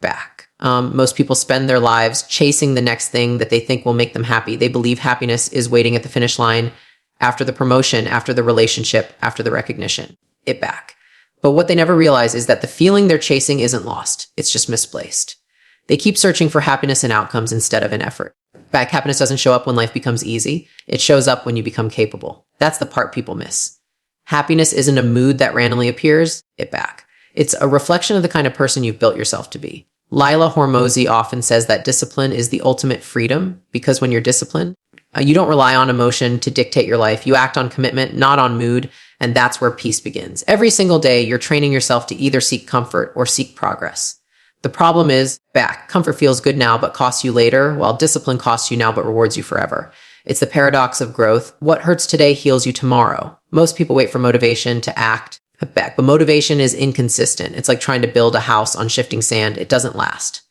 back. Most people spend their lives chasing the next thing that they think will make them happy. They believe happiness is waiting at the finish line after the promotion, after the relationship, after the recognition. It back. But what they never realize is that the feeling they're chasing isn't lost. It's just misplaced. They keep searching for happiness in outcomes instead of in effort. Back, happiness doesn't show up when life becomes easy. It shows up when you become capable. That's the part people miss. Happiness isn't a mood that randomly appears. It back. It's a reflection of the kind of person you've built yourself to be. Leila Hormozi often says that discipline is the ultimate freedom because when you're disciplined, you don't rely on emotion to dictate your life. You act on commitment, not on mood, and that's where peace begins. Every single day, you're training yourself to either seek comfort or seek progress. The problem is, back, comfort feels good now but costs you later, while discipline costs you now but rewards you forever. It's the paradox of growth. What hurts today heals you tomorrow. Most people wait for motivation to act back, but motivation is inconsistent. It's like trying to build a house on shifting sand. It doesn't last.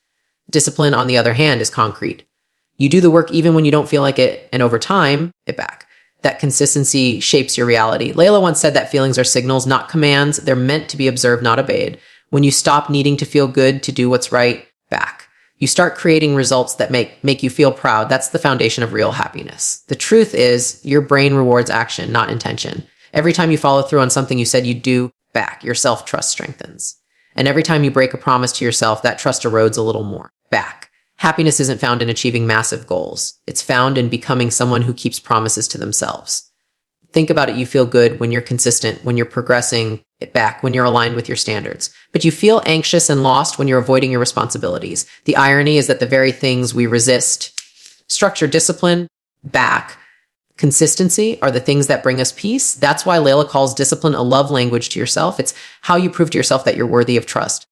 Discipline, on the other hand, is concrete. You do the work even when you don't feel like it, and over time, it back. That consistency shapes your reality. Leila once said that feelings are signals, not commands. They're meant to be observed, not obeyed. When you stop needing to feel good to do what's right, back. You start creating results that make you feel proud. That's the foundation of real happiness. The truth is, your brain rewards action, not intention. Every time you follow through on something you said you'd do, back, your self-trust strengthens. And every time you break a promise to yourself, that trust erodes a little more, back. Happiness isn't found in achieving massive goals. It's found in becoming someone who keeps promises to themselves. Think about it. You feel good when you're consistent, when you're progressing it back, when you're aligned with your standards. But you feel anxious and lost when you're avoiding your responsibilities. The irony is that the very things we resist, structure, discipline, back, consistency, are the things that bring us peace. That's why Leila calls discipline a love language to yourself. It's how you prove to yourself that you're worthy of trust.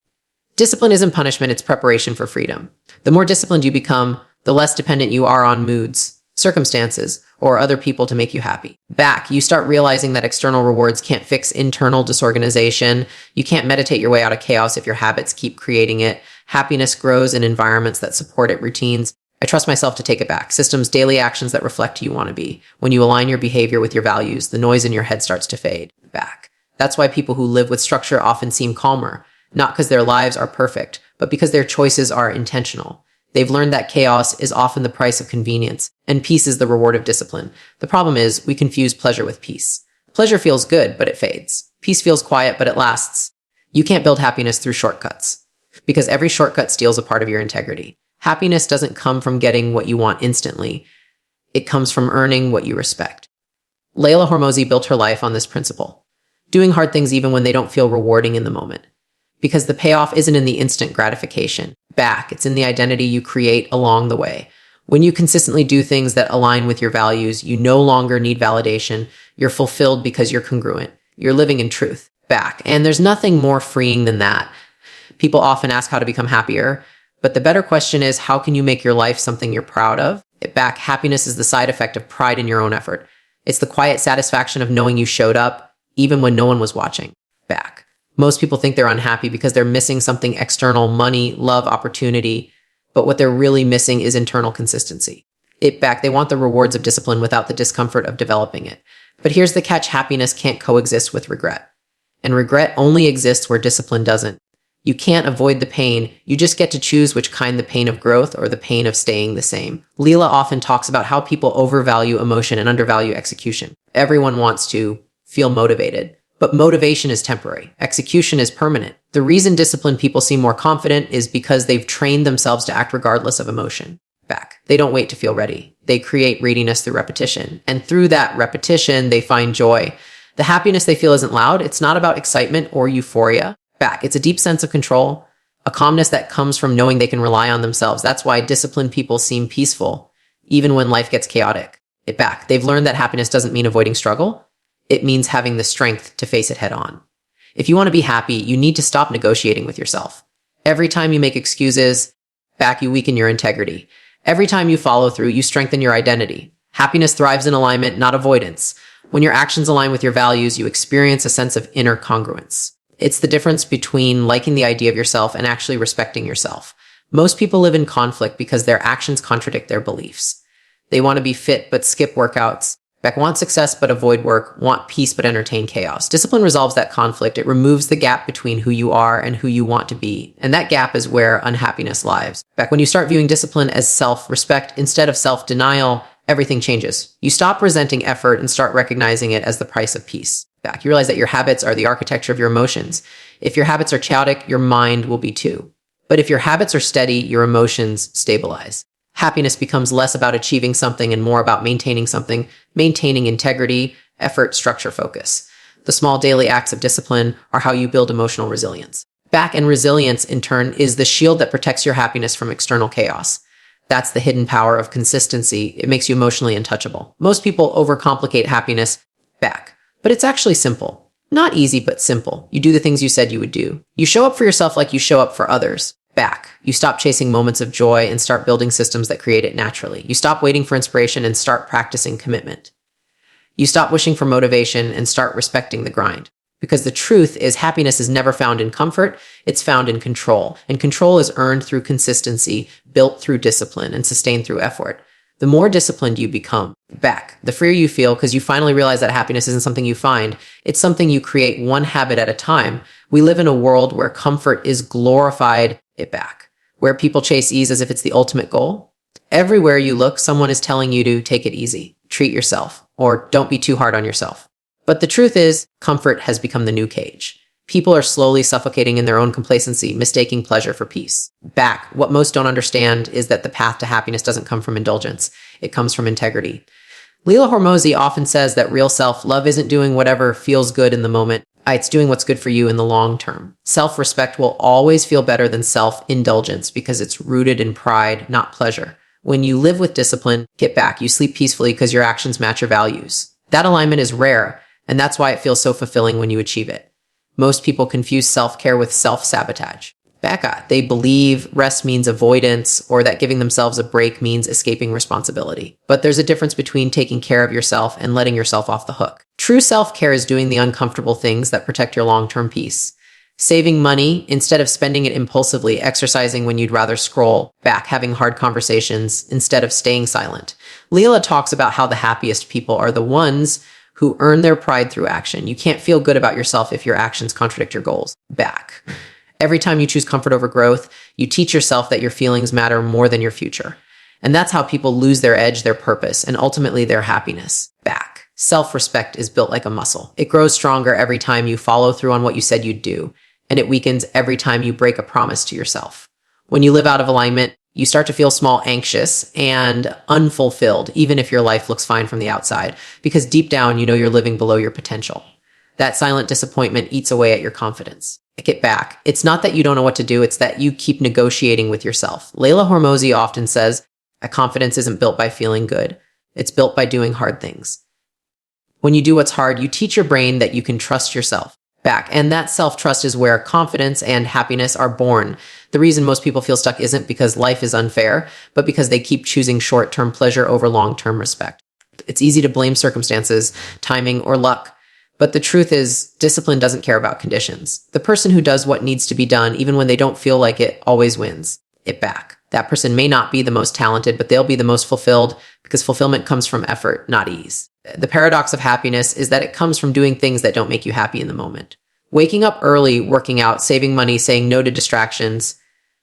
Discipline isn't punishment, it's preparation for freedom. The more disciplined you become, the less dependent you are on moods, circumstances, or other people to make you happy. Back, you start realizing that external rewards can't fix internal disorganization. You can't meditate your way out of chaos if your habits keep creating it. Happiness grows in environments that support it, routines. I trust myself to take it back. Systems, daily actions that reflect who you want to be. When you align your behavior with your values, the noise in your head starts to fade. Back. That's why people who live with structure often seem calmer. Not because their lives are perfect, but because their choices are intentional. They've learned that chaos is often the price of convenience, and peace is the reward of discipline. The problem is, we confuse pleasure with peace. Pleasure feels good, but it fades. Peace feels quiet, but it lasts. You can't build happiness through shortcuts, because every shortcut steals a part of your integrity. Happiness doesn't come from getting what you want instantly. It comes from earning what you respect. Leila Hormozi built her life on this principle, doing hard things even when they don't feel rewarding in the moment. Because the payoff isn't in the instant gratification. Back, it's in the identity you create along the way. When you consistently do things that align with your values, you no longer need validation. You're fulfilled because you're congruent. You're living in truth. Back. And there's nothing more freeing than that. People often ask how to become happier, but the better question is, how can you make your life something you're proud of? Back, happiness is the side effect of pride in your own effort. It's the quiet satisfaction of knowing you showed up, even when no one was watching. Back. Most people think they're unhappy because they're missing something external: money, love, opportunity. But what they're really missing is internal consistency. They want the rewards of discipline without the discomfort of developing it. But here's the catch: happiness can't coexist with regret. And regret only exists where discipline doesn't. You can't avoid the pain. You just get to choose which kind: the pain of growth or the pain of staying the same. Leila often talks about how people overvalue emotion and undervalue execution. Everyone wants to feel motivated. But motivation is temporary. Execution is permanent. The reason disciplined people seem more confident is because they've trained themselves to act regardless of emotion. Back. They don't wait to feel ready. They create readiness through repetition. And through that repetition, they find joy. The happiness they feel isn't loud. It's not about excitement or euphoria. Back. It's a deep sense of control, a calmness that comes from knowing they can rely on themselves. That's why disciplined people seem peaceful, even when life gets chaotic. Back. They've learned that happiness doesn't mean avoiding struggle. It means having the strength to face it head on. If you want to be happy, you need to stop negotiating with yourself. Every time you make excuses, back, you weaken your integrity. Every time you follow through, you strengthen your identity. Happiness thrives in alignment, not avoidance. When your actions align with your values, you experience a sense of inner congruence. It's the difference between liking the idea of yourself and actually respecting yourself. Most people live in conflict because their actions contradict their beliefs. They want to be fit but skip workouts. Back, want success but avoid work, want peace but entertain chaos. Discipline resolves that conflict. It removes the gap between who you are and who you want to be. And that gap is where unhappiness lies. Back, when you start viewing discipline as self-respect instead of self-denial, everything changes. You stop resenting effort and start recognizing it as the price of peace. Back, you realize that your habits are the architecture of your emotions. If your habits are chaotic, your mind will be too. But if your habits are steady, your emotions stabilize. Happiness becomes less about achieving something and more about maintaining something, maintaining integrity, effort, structure, focus. The small daily acts of discipline are how you build emotional resilience. Back, and resilience, in turn, is the shield that protects your happiness from external chaos. That's the hidden power of consistency. It makes you emotionally untouchable. Most people overcomplicate happiness. Back, but it's actually simple. Not easy, but simple. You do the things you said you would do. You show up for yourself like you show up for others. Back, you stop chasing moments of joy and start building systems that create it naturally. You stop waiting for inspiration and start practicing commitment. You stop wishing for motivation and start respecting the grind. Because the truth is, happiness is never found in comfort, it's found in control. And control is earned through consistency, built through discipline, and sustained through effort. The more disciplined you become, back, the freer you feel because you finally realize that happiness isn't something you find. It's something you create one habit at a time. We live in a world where comfort is glorified, back, where people chase ease as if it's the ultimate goal. Everywhere you look, someone is telling you to take it easy, treat yourself, or don't be too hard on yourself. But the truth is, comfort has become the new cage. People are slowly suffocating in their own complacency, mistaking pleasure for peace. Back, what most don't understand is that the path to happiness doesn't come from indulgence. It comes from integrity. Leila Hormozi often says that real self-love isn't doing whatever feels good in the moment. It's doing what's good for you in the long term. Self-respect will always feel better than self-indulgence because it's rooted in pride, not pleasure. When you live with discipline, get back. You sleep peacefully because your actions match your values. That alignment is rare, and that's why it feels so fulfilling when you achieve it. Most people confuse self-care with self-sabotage. Back, they believe rest means avoidance or that giving themselves a break means escaping responsibility. But there's a difference between taking care of yourself and letting yourself off the hook. True self-care is doing the uncomfortable things that protect your long-term peace. Saving money instead of spending it impulsively, exercising when you'd rather scroll, back, having hard conversations instead of staying silent. Leila talks about how the happiest people are the ones who earn their pride through action. You can't feel good about yourself if your actions contradict your goals. Back. Every time you choose comfort over growth, you teach yourself that your feelings matter more than your future. And that's how people lose their edge, their purpose, and ultimately their happiness. Back. Self-respect is built like a muscle. It grows stronger every time you follow through on what you said you'd do, and it weakens every time you break a promise to yourself. When you live out of alignment, you start to feel small, anxious, and unfulfilled, even if your life looks fine from the outside, because deep down, you know you're living below your potential. That silent disappointment eats away at your confidence. Get back. It's not that you don't know what to do, it's that you keep negotiating with yourself. Leila Hormozi often says, a confidence isn't built by feeling good. It's built by doing hard things. When you do what's hard, you teach your brain that you can trust yourself. Back. And that self-trust is where confidence and happiness are born. The reason most people feel stuck isn't because life is unfair, but because they keep choosing short-term pleasure over long-term respect. It's easy to blame circumstances, timing, or luck. But the truth is, discipline doesn't care about conditions. The person who does what needs to be done, even when they don't feel like it, always wins. It back. That person may not be the most talented, but they'll be the most fulfilled because fulfillment comes from effort, not ease. The paradox of happiness is that it comes from doing things that don't make you happy in the moment. Waking up early, working out, saving money, saying no to distractions,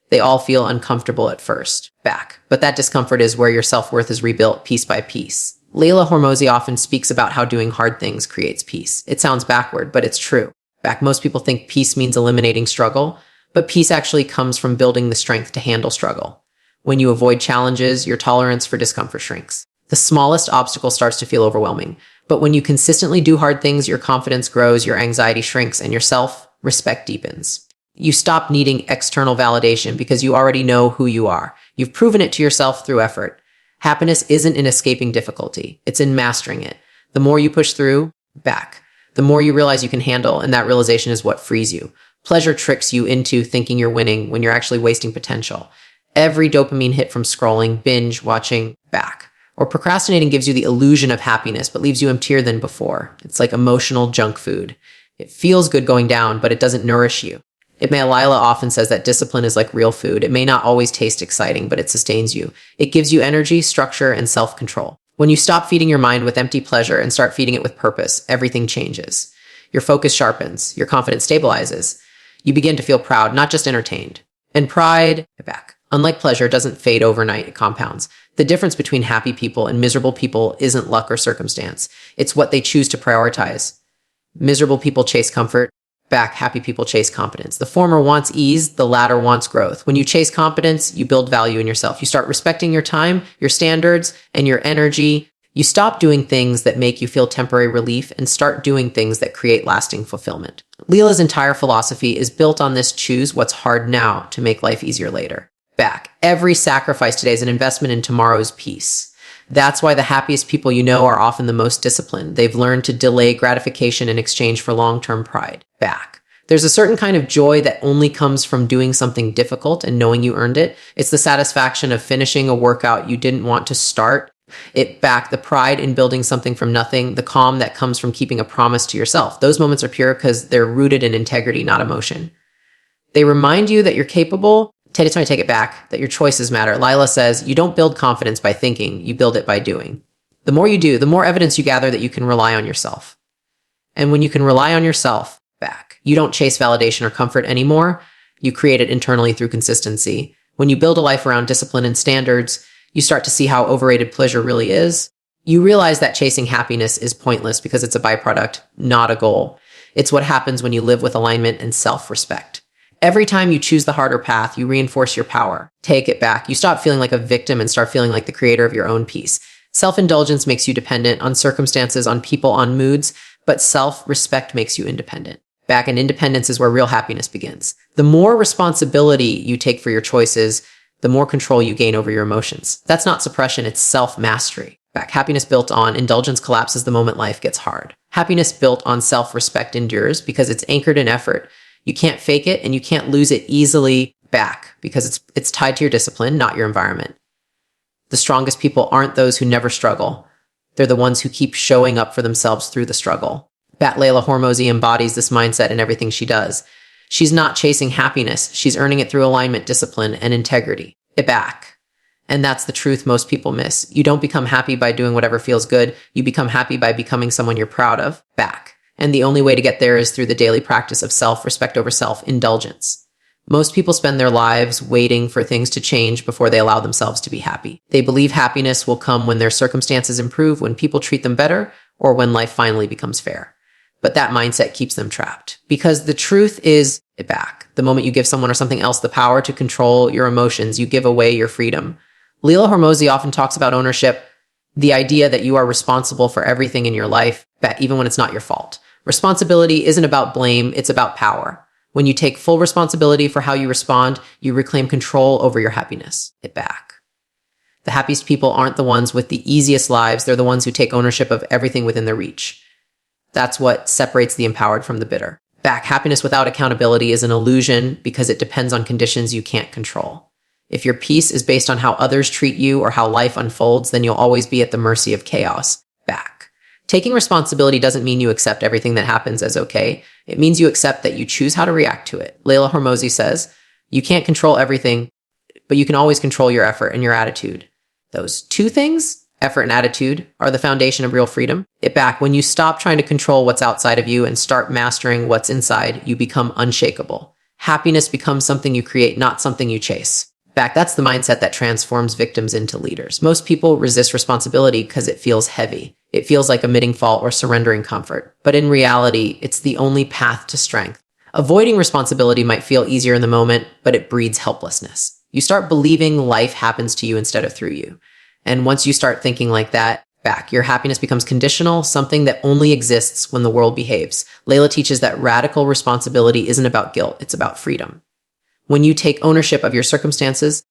they all feel uncomfortable at first. Back. But that discomfort is where your self-worth is rebuilt piece by piece. Leila Hormozi often speaks about how doing hard things creates peace. It sounds backward, but it's true. Back, most people think peace means eliminating struggle, but peace actually comes from building the strength to handle struggle. When you avoid challenges, your tolerance for discomfort shrinks. The smallest obstacle starts to feel overwhelming, but when you consistently do hard things, your confidence grows, your anxiety shrinks, and your self-respect deepens. You stop needing external validation because you already know who you are. You've proven it to yourself through effort. Happiness isn't in escaping difficulty. It's in mastering it. The more you push through, back, the more you realize you can handle, and that realization is what frees you. Pleasure tricks you into thinking you're winning when you're actually wasting potential. Every dopamine hit from scrolling, binge, watching, back, or procrastinating gives you the illusion of happiness, but leaves you emptier than before. It's like emotional junk food. It feels good going down, but it doesn't nourish you. Leila often says that discipline is like real food. It may not always taste exciting, but it sustains you. It gives you energy, structure, and self-control. When you stop feeding your mind with empty pleasure and start feeding it with purpose, everything changes. Your focus sharpens, your confidence stabilizes. You begin to feel proud, not just entertained. And pride, unlike pleasure, doesn't fade overnight, it compounds. The difference between happy people and miserable people isn't luck or circumstance. It's what they choose to prioritize. Miserable people chase comfort. Happy people chase competence. The former wants ease, the latter wants growth. When you chase competence, you build value in yourself. You start respecting your time, your standards, and your energy. You stop doing things that make you feel temporary relief and start doing things that create lasting fulfillment. Leila's entire philosophy is built on this: choose what's hard now to make life easier later. Every sacrifice today is an investment in tomorrow's peace. That's why the happiest people you know are often the most disciplined. They've learned to delay gratification in exchange for long-term pride. There's a certain kind of joy that only comes from doing something difficult and knowing you earned it. It's the satisfaction of finishing a workout you didn't want to start. The pride in building something from nothing, the calm that comes from keeping a promise to yourself. Those moments are pure because they're rooted in integrity, not emotion. They remind you that you're capable. Take it back, that your choices matter. Leila says, you don't build confidence by thinking, you build it by doing. The more you do, the more evidence you gather that you can rely on yourself. And when you can rely on yourself, you don't chase validation or comfort anymore. You create it internally through consistency. When you build a life around discipline and standards, you start to see how overrated pleasure really is. You realize that chasing happiness is pointless because it's a byproduct, not a goal. It's what happens when you live with alignment and self-respect. Every time you choose the harder path, you reinforce your power. Take it back. You stop feeling like a victim and start feeling like the creator of your own peace. Self-indulgence makes you dependent on circumstances, on people, on moods, but self-respect makes you independent. And independence is where real happiness begins. The more responsibility you take for your choices, the more control you gain over your emotions. That's not suppression, it's self-mastery. Happiness built on indulgence collapses the moment life gets hard. Happiness built on self-respect endures because it's anchored in effort. You can't fake it and you can't lose it easily because it's tied to your discipline, not your environment. The strongest people aren't those who never struggle. They're the ones who keep showing up for themselves through the struggle. Leila Hormozi embodies this mindset in everything she does. She's not chasing happiness. She's earning it through alignment, discipline, and integrity. And that's the truth most people miss. You don't become happy by doing whatever feels good. You become happy by becoming someone you're proud of. And the only way to get there is through the daily practice of self-respect over self-indulgence. Most people spend their lives waiting for things to change before they allow themselves to be happy. They believe happiness will come when their circumstances improve, when people treat them better, or when life finally becomes fair. But that mindset keeps them trapped. Because the truth is, the moment you give someone or something else the power to control your emotions, you give away your freedom. Leila Hormozi often talks about ownership, the idea that you are responsible for everything in your life, even when it's not your fault. Responsibility isn't about blame, it's about power. When you take full responsibility for how you respond, you reclaim control over your happiness. The happiest people aren't the ones with the easiest lives, they're the ones who take ownership of everything within their reach. That's what separates the empowered from the bitter. Happiness without accountability is an illusion because it depends on conditions you can't control. If your peace is based on how others treat you or how life unfolds, then you'll always be at the mercy of chaos. Taking responsibility doesn't mean you accept everything that happens as okay. It means you accept that you choose how to react to it. Leila Hormozi says, you can't control everything, but you can always control your effort and your attitude. Those two things, effort and attitude, are the foundation of real freedom. When you stop trying to control what's outside of you and start mastering what's inside, you become unshakable. Happiness becomes something you create, not something you chase. That's the mindset that transforms victims into leaders. Most people resist responsibility because it feels heavy. It feels like admitting fault or surrendering comfort. But in reality, it's the only path to strength. Avoiding responsibility might feel easier in the moment, but it breeds helplessness. You start believing life happens to you instead of through you. And once you start thinking like that, your happiness becomes conditional, something that only exists when the world behaves. Leila teaches that radical responsibility isn't about guilt, it's about freedom. When you take ownership of your circumstances,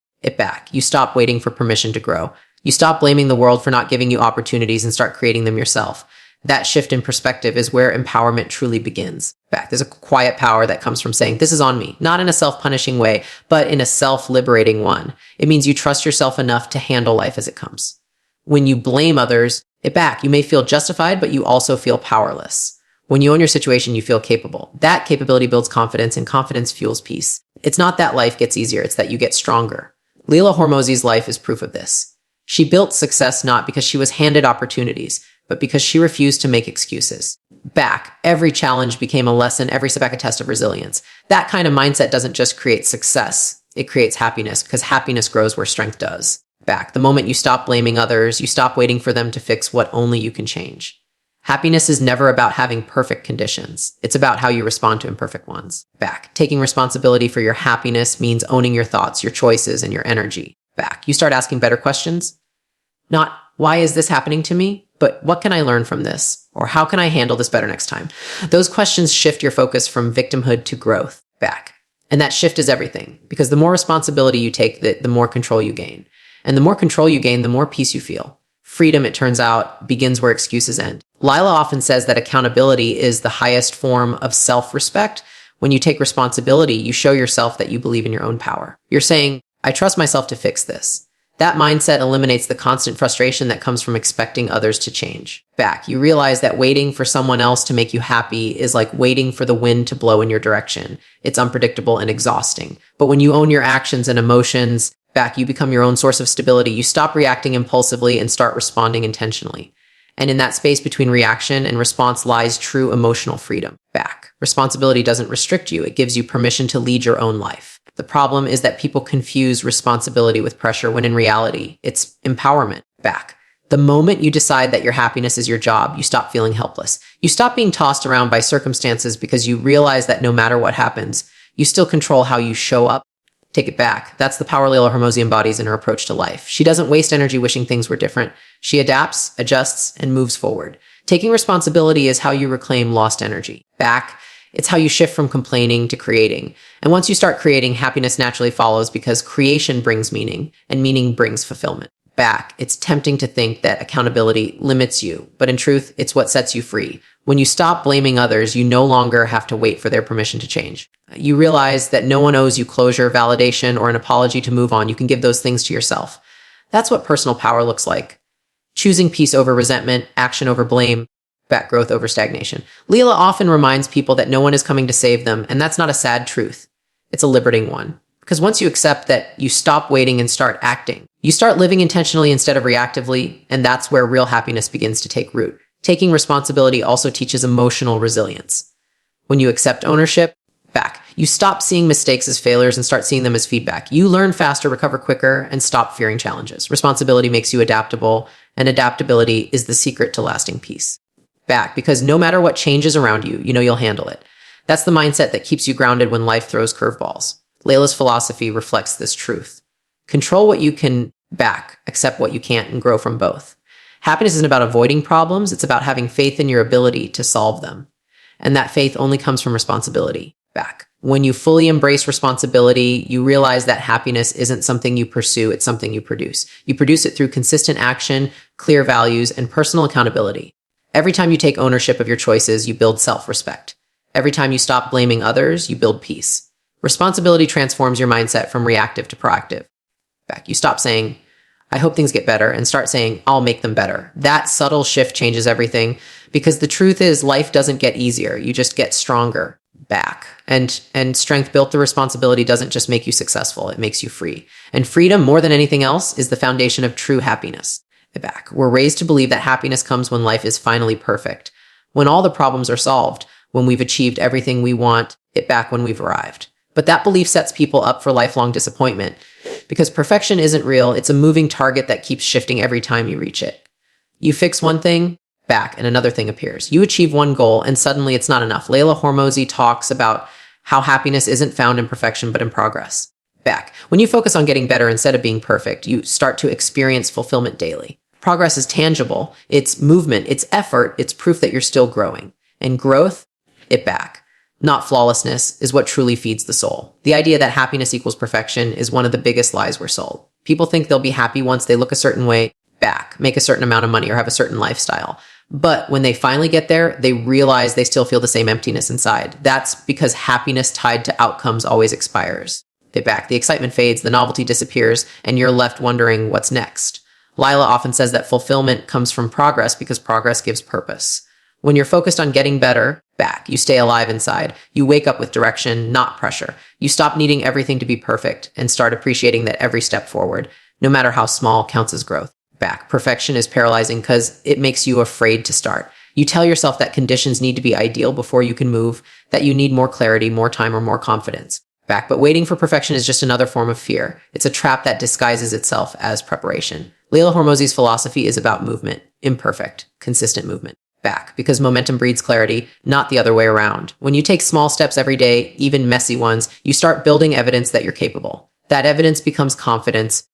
you stop waiting for permission to grow. You stop blaming the world for not giving you opportunities and start creating them yourself. That shift in perspective is where empowerment truly begins. There's a quiet power that comes from saying, this is on me, not in a self-punishing way, but in a self-liberating one. It means you trust yourself enough to handle life as it comes. When you blame others, you may feel justified, but you also feel powerless. When you own your situation, you feel capable. That capability builds confidence, and confidence fuels peace. It's not that life gets easier, it's that you get stronger. Leila Hormozi's life is proof of this. She built success not because she was handed opportunities, but because she refused to make excuses. Back, every challenge became a lesson, every setback a test of resilience. That kind of mindset doesn't just create success, it creates happiness, because happiness grows where strength does. Back, the moment you stop blaming others, you stop waiting for them to fix what only you can change. Happiness is never about having perfect conditions. It's about how you respond to imperfect ones. Back, taking responsibility for your happiness means owning your thoughts, your choices, and your energy. Back, you start asking better questions. Not, why is this happening to me? But what can I learn from this? Or how can I handle this better next time? Those questions shift your focus from victimhood to growth. Back. And that shift is everything, because the more responsibility you take, the more control you gain. And the more control you gain, the more peace you feel. Freedom, it turns out, begins where excuses end. Leila often says that accountability is the highest form of self-respect. When you take responsibility, you show yourself that you believe in your own power. You're saying, I trust myself to fix this. That mindset eliminates the constant frustration that comes from expecting others to change. Back, you realize that waiting for someone else to make you happy is like waiting for the wind to blow in your direction. It's unpredictable and exhausting. But when you own your actions and emotions, back, you become your own source of stability. You stop reacting impulsively and start responding intentionally. And in that space between reaction and response lies true emotional freedom. Back, responsibility doesn't restrict you. It gives you permission to lead your own life. The problem is that people confuse responsibility with pressure when in reality, it's empowerment. Back, the moment you decide that your happiness is your job, you stop feeling helpless. You stop being tossed around by circumstances because you realize that no matter what happens, you still control how you show up. Take it back. That's the power Leila Hormozi embodies in her approach to life. She doesn't waste energy wishing things were different. She adapts, adjusts, and moves forward. Taking responsibility is how you reclaim lost energy. Back, it's how you shift from complaining to creating. And once you start creating, happiness naturally follows because creation brings meaning, and meaning brings fulfillment. Back, it's tempting to think that accountability limits you, but in truth, it's what sets you free. When you stop blaming others, you no longer have to wait for their permission to change. You realize that no one owes you closure, validation, or an apology to move on. You can give those things to yourself. That's what personal power looks like. Choosing peace over resentment, action over blame, back growth over stagnation. Leila often reminds people that no one is coming to save them, and that's not a sad truth. It's a liberating one. Because once you accept that, you stop waiting and start acting. You start living intentionally instead of reactively, and that's where real happiness begins to take root. Taking responsibility also teaches emotional resilience. When you accept ownership, back, you stop seeing mistakes as failures and start seeing them as feedback. You learn faster, recover quicker, and stop fearing challenges. Responsibility makes you adaptable, and adaptability is the secret to lasting peace. Back, because no matter what changes around you, you know you'll handle it. That's the mindset that keeps you grounded when life throws curveballs. Leila's philosophy reflects this truth. Control what you can, back, accept what you can't, and grow from both. Happiness isn't about avoiding problems, it's about having faith in your ability to solve them. And that faith only comes from responsibility. Back. When you fully embrace responsibility, you realize that happiness isn't something you pursue, it's something you produce. You produce it through consistent action, clear values, and personal accountability. Every time you take ownership of your choices, you build self-respect. Every time you stop blaming others, you build peace. Responsibility transforms your mindset from reactive to proactive. Back. You stop saying, I hope things get better, and start saying, I'll make them better. That subtle shift changes everything, because the truth is life doesn't get easier. You just get stronger. Back. And strength built through responsibility doesn't just make you successful, it makes you free. And freedom, more than anything else, is the foundation of true happiness. Back. We're raised to believe that happiness comes when life is finally perfect, when all the problems are solved, when we've achieved everything we want, it back when we've arrived. But that belief sets people up for lifelong disappointment, because perfection isn't real. It's a moving target that keeps shifting every time you reach it. You fix one thing, back, and another thing appears. You achieve one goal, and suddenly it's not enough. Leila Hormozi talks about how happiness isn't found in perfection, but in progress. Back. When you focus on getting better instead of being perfect, you start to experience fulfillment daily. Progress is tangible. It's movement. It's effort. It's proof that you're still growing. And growth, it back. Not flawlessness, is what truly feeds the soul. The idea that happiness equals perfection is one of the biggest lies we're sold. People think they'll be happy once they look a certain way, back, make a certain amount of money, or have a certain lifestyle. But when they finally get there, they realize they still feel the same emptiness inside. That's because happiness tied to outcomes always expires. They back. The excitement fades, the novelty disappears, and you're left wondering what's next. Leila often says that fulfillment comes from progress because progress gives purpose. When you're focused on getting better, back, you stay alive inside. You wake up with direction, not pressure. You stop needing everything to be perfect and start appreciating that every step forward, no matter how small, counts as growth. Back. Perfection is paralyzing because it makes you afraid to start. You tell yourself that conditions need to be ideal before you can move, that you need more clarity, more time, or more confidence. Back. But waiting for perfection is just another form of fear. It's a trap that disguises itself as preparation. Leila Hormozi's philosophy is about movement, imperfect, consistent movement. Back. Because momentum breeds clarity, not the other way around. When you take small steps every day, even messy ones, you start building evidence that you're capable. That evidence becomes confidence.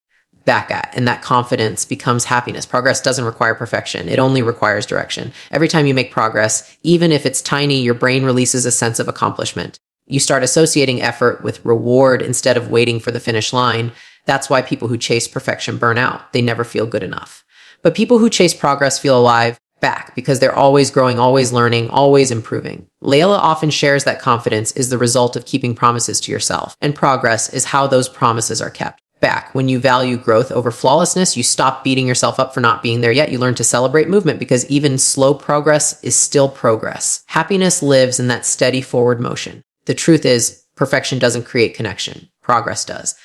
And that confidence becomes happiness. Progress doesn't require perfection. It only requires direction. Every time you make progress, even if it's tiny, your brain releases a sense of accomplishment. You start associating effort with reward instead of waiting for the finish line. That's why people who chase perfection burn out. They never feel good enough. But people who chase progress feel alive. Back. Because they're always growing, always learning, always improving. Leila often shares that confidence is the result of keeping promises to yourself, and progress is how those promises are kept. Back. When you value growth over flawlessness, you stop beating yourself up for not being there yet. You learn to celebrate movement because even slow progress is still progress. Happiness lives in that steady forward motion. The truth is, perfection doesn't create connection. Progress does.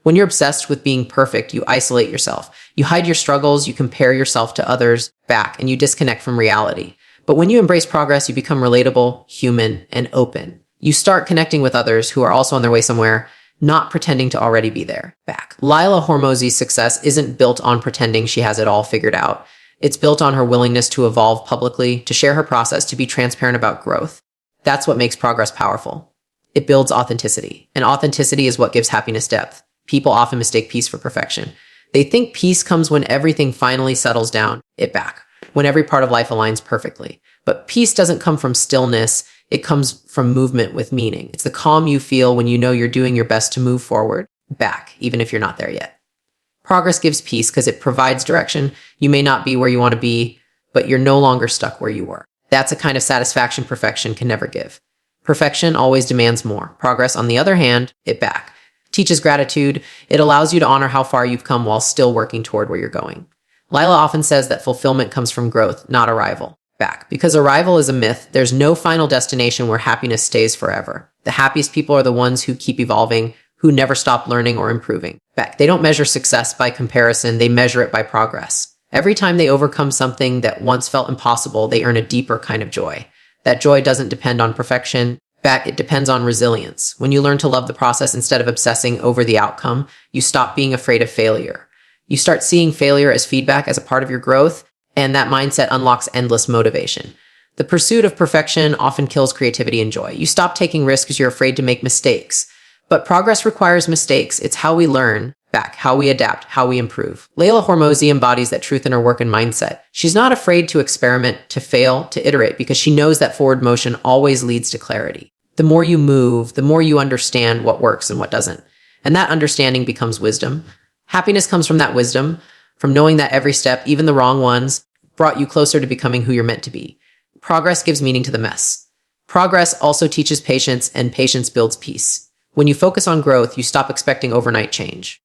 When you're obsessed with being perfect, you isolate yourself. You hide your struggles, you compare yourself to others, and you disconnect from reality. But when you embrace progress, you become relatable, human, and open. You start connecting with others who are also on their way somewhere, not pretending to already be there. Leila Hormozi's success isn't built on pretending she has it all figured out. It's built on her willingness to evolve publicly, to share her process, to be transparent about growth. That's what makes progress powerful. It builds authenticity, and authenticity is what gives happiness depth. People often mistake peace for perfection. They think peace comes when everything finally settles down, when every part of life aligns perfectly. But peace doesn't come from stillness. It comes from movement with meaning. It's the calm you feel when you know you're doing your best to move forward, even if you're not there yet. Progress gives peace because it provides direction. You may not be where you want to be, but you're no longer stuck where you were. That's a kind of satisfaction perfection can never give. Perfection always demands more. Progress, on the other hand, teaches gratitude. It allows you to honor how far you've come while still working toward where you're going. Leila often says that fulfillment comes from growth, not arrival. Because arrival is a myth, there's no final destination where happiness stays forever. The happiest people are the ones who keep evolving, who never stop learning or improving. They don't measure success by comparison, they measure it by progress. Every time they overcome something that once felt impossible, they earn a deeper kind of joy. That joy doesn't depend on perfection. It depends on resilience. When you learn to love the process instead of obsessing over the outcome, you stop being afraid of failure. You start seeing failure as feedback, as a part of your growth, and that mindset unlocks endless motivation. The pursuit of perfection often kills creativity and joy. You stop taking risks because you're afraid to make mistakes. But progress requires mistakes. It's how we learn, how we adapt, how we improve. Leila Hormozi embodies that truth in her work and mindset. She's not afraid to experiment, to fail, to iterate, because she knows that forward motion always leads to clarity. The more you move, the more you understand what works and what doesn't. And that understanding becomes wisdom. Happiness comes from that wisdom, from knowing that every step, even the wrong ones, brought you closer to becoming who you're meant to be. Progress gives meaning to the mess. Progress also teaches patience, and patience builds peace. When you focus on growth, you stop expecting overnight change.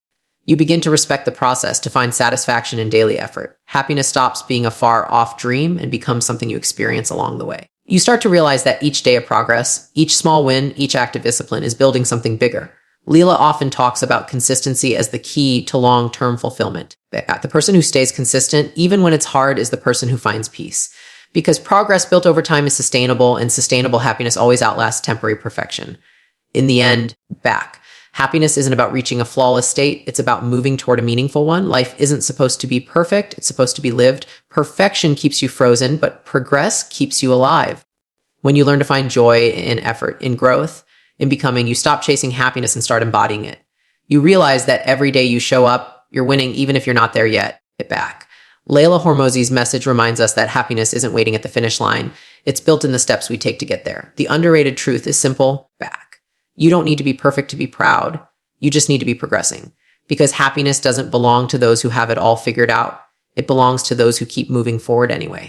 You begin to respect the process, to find satisfaction in daily effort. Happiness stops being a far-off dream and becomes something you experience along the way. You start to realize that each day of progress, each small win, each act of discipline is building something bigger. Leila often talks about consistency as the key to long-term fulfillment. The person who stays consistent, even when it's hard, is the person who finds peace. Because progress built over time is sustainable, and sustainable happiness always outlasts temporary perfection. In the end, happiness isn't about reaching a flawless state. It's about moving toward a meaningful one. Life isn't supposed to be perfect. It's supposed to be lived. Perfection keeps you frozen, but progress keeps you alive. When you learn to find joy in effort, in growth, in becoming, you stop chasing happiness and start embodying it. You realize that every day you show up, you're winning even if you're not there yet. Leila Hormozi's message reminds us that happiness isn't waiting at the finish line. It's built in the steps we take to get there. The underrated truth is simple. You don't need to be perfect to be proud. You just need to be progressing. Because happiness doesn't belong to those who have it all figured out. It belongs to those who keep moving forward anyway.